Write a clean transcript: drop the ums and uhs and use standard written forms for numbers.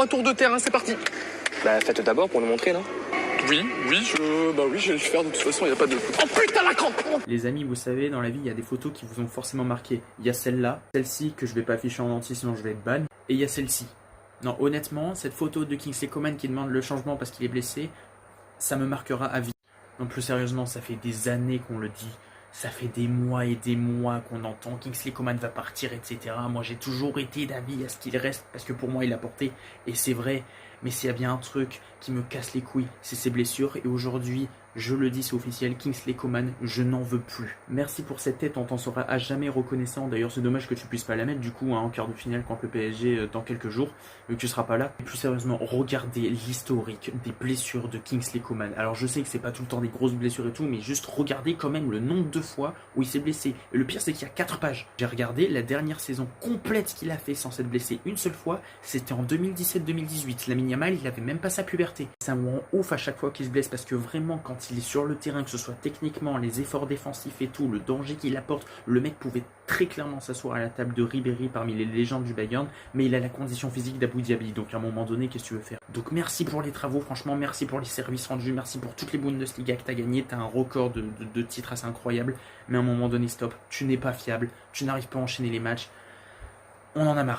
3 tours de terrain, c'est parti. Bah faites-le d'abord pour nous montrer, non? Oui, je vais le faire, de toute façon, il n'y a pas de... Oh putain, la crampe! Les amis, vous savez, dans la vie, il y a des photos qui vous ont forcément marqué. Il y a celle-là, celle-ci que je vais pas afficher en entier sinon je vais être ban. Et il y a celle-ci. Non, honnêtement, cette photo de Kingsley Coman qui demande le changement parce qu'il est blessé, ça me marquera à vie. Non, plus sérieusement, ça fait des années qu'on le dit. Ça fait des mois et des mois qu'on entend Kingsley Coman va partir, etc. Moi, j'ai toujours été d'avis à ce qu'il reste parce que pour moi, il a porté. Et c'est vrai. Mais s'il y a bien un truc qui me casse les couilles, c'est ses blessures. Et aujourd'hui, je le dis, c'est officiel, Kingsley Coman, je n'en veux plus. Merci pour cette tête, on t'en sera à jamais reconnaissant. D'ailleurs, c'est dommage que tu puisses pas la mettre, du coup, en quart de finale contre le PSG dans quelques jours, vu que tu seras pas là. Et plus sérieusement, regardez l'historique des blessures de Kingsley Coman. Alors, je sais que c'est pas tout le temps des grosses blessures et tout, mais juste regardez quand même le nombre de fois où il s'est blessé. Et le pire, c'est qu'il y a 4 pages. J'ai regardé la dernière saison complète qu'il a fait sans s'être blessé une seule fois, c'était en 2017-2018. Lamine Yamal, il avait même pas sa puberté. Ça me rend ouf à chaque fois qu'il se blesse parce que vraiment, quand il est sur le terrain, que ce soit techniquement, les efforts défensifs et tout, le danger qu'il apporte, le mec pouvait très clairement s'asseoir à la table de Ribéry parmi les légendes du Bayern, mais il a la condition physique d'Abou Dhabi, donc à un moment donné, qu'est-ce que tu veux faire? Donc merci pour les travaux, franchement, merci pour les services rendus, merci pour toutes les Bundesliga que t'as gagné, t'as un record de titres assez incroyable, mais à un moment donné, stop, tu n'es pas fiable, tu n'arrives pas à enchaîner les matchs, on en a marre.